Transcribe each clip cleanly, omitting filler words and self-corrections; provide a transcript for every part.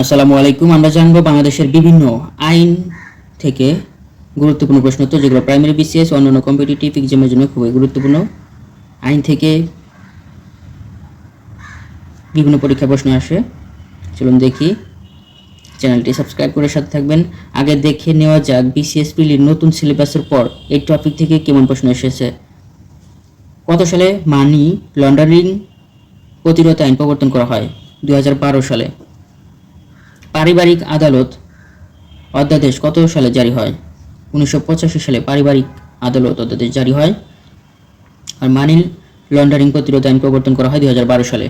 আসসালামু আলাইকুম। আমরা জানবো বাংলাদেশের বিভিন্ন আইন থেকে গুরুত্বপূর্ণ প্রশ্ন উত্তর, যেগুলো প্রাইমারি বিসিএস অন্যান্য কম্পিটিটিভ এক্সামের জন্য খুবই গুরুত্বপূর্ণ। আইন থেকে বিভিন্ন পরীক্ষা প্রশ্ন আসে, চলুন দেখি। চ্যানেলটি সাবস্ক্রাইব করে সাথে থাকবেন। আগে দেখে নেওয়া যাক বিসিএস প্রিলির নতুন সিলেবাসের পর এই টপিক থেকে কেমন প্রশ্ন এসেছে। কত সালে মানি লন্ডারিং প্রতিরোধ আইন প্রবর্তন করা হয়? 2012 সালে। পারিবারিক আদালত অধ্যাদেশ কত সালে জারি হয়? 1985 সালে পারিবারিক আদালত অধ্যাদেশ জারি হয়। আর মানি লন্ডারিং প্রতিরোধ আইন প্রবর্তন করা হয় 2012 সালে।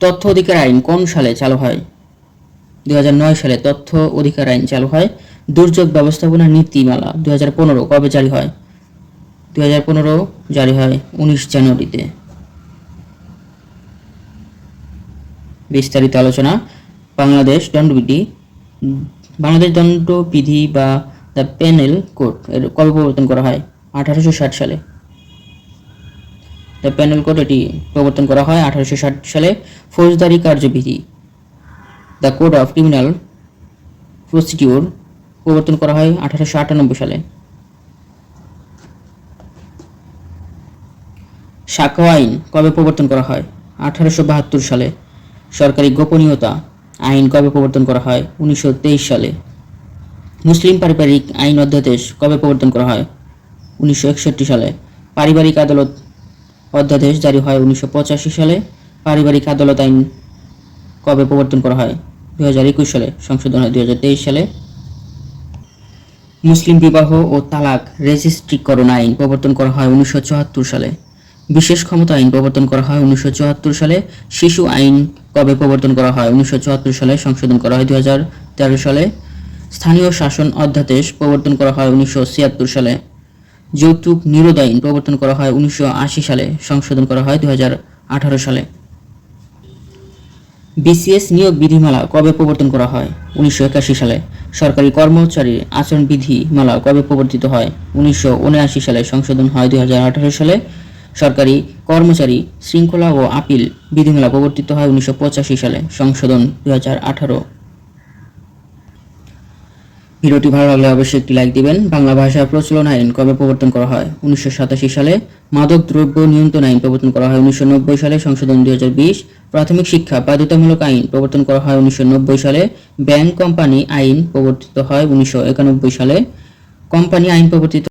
তথ্য অধিকার আইন কোন সালে চালু হয়? 2009 সালে তথ্য অধিকার আইন চালু হয়। দুর্যোগ ব্যবস্থাপনা নীতিমালা 2015 কবে জারি হয়? 2015 জারি হয় 19 জানুয়ারিতে। বিস্তারিত আলোচনা। বাংলাদেশ দণ্ডবিধি বা দ্য পেনাল কোড এর কবে প্রবর্তন করা হয়? 1860 সালে। দ্য পেনাল কোড এটি প্রবর্তন করা হয় 1860 সালে। ফৌজদারি কার্যবিধি the code of criminal procedure প্রবর্তন করা হয় 1898 সালে। সাক্ষ্য আইন কবে প্রবর্তন করা হয়? 1872 সালে। সরকারি গোপনীয়তা আইন কবে প্রবর্তন করা হয়? 1923 সালে। মুসলিম পারিবারিক আইন অধ্যাদেশ কবে প্রবর্তন করা হয়? 1961 সালে। পারিবারিক আদালত অধ্যাদেশ জারি হয় 1985 সালে। পারিবারিক আদালত আইন কবে প্রবর্তন করা হয়? 2021 সালে। সংশোধন হয় 2023 সালে। মুসলিম বিবাহ ও তালাক রেজিস্ট্রিকরণ আইন প্রবর্তন করা হয় 1974 সালে। বিশেষ ক্ষমতা আইন প্রবর্তন করা হয় 1974 সালে। শিশু আইন কবে প্রবর্তন করা হয়? 1974 সালে। সংশোধন করা হয় 2013 সালে। স্থানীয় শাসন অধ্যাদেশ প্রবর্তন করা হয় 1976 সালে। যৌতুক নিরোধ আইন প্রবর্তন করা হয় 1980 সালে। সংশোধন করা হয় 2018 সালে। বিসিএস নিয়োগ বিধিমালা কবে প্রবর্তন করা হয়? 1981 সালে। সরকারি কর্মচারীর আচরণ বিধিমালা কবে প্রবর্তিত হয়? 1979 সালে। সংশোধন হয় 2018 সালে। সরকারি কর্মচারী শৃঙ্খলা ও আপিল বিধিমালা প্রবর্তিত হয় 1985 সালে। সংশোধন 2018। ভিডিওটি ভালো লাগলে অবশ্যই একটি লাইক দিবেন। বাংলা ভাষা প্রচলন আইন কবে প্রবর্তন করা হয়? 1987 সালে। মাদক দ্রব্য নিয়ন্ত্রণ আইন প্রবর্তন করা হয় 1990 সালে। সংশোধন 2020। প্রাথমিক শিক্ষা বাধ্যতামূলক আইন প্রবর্তন করা হয় 1990 সালে। ব্যাংক কোম্পানি আইন প্রবর্তিত হয় 1991 সালে। কোম্পানি আইন প্রবর্তিত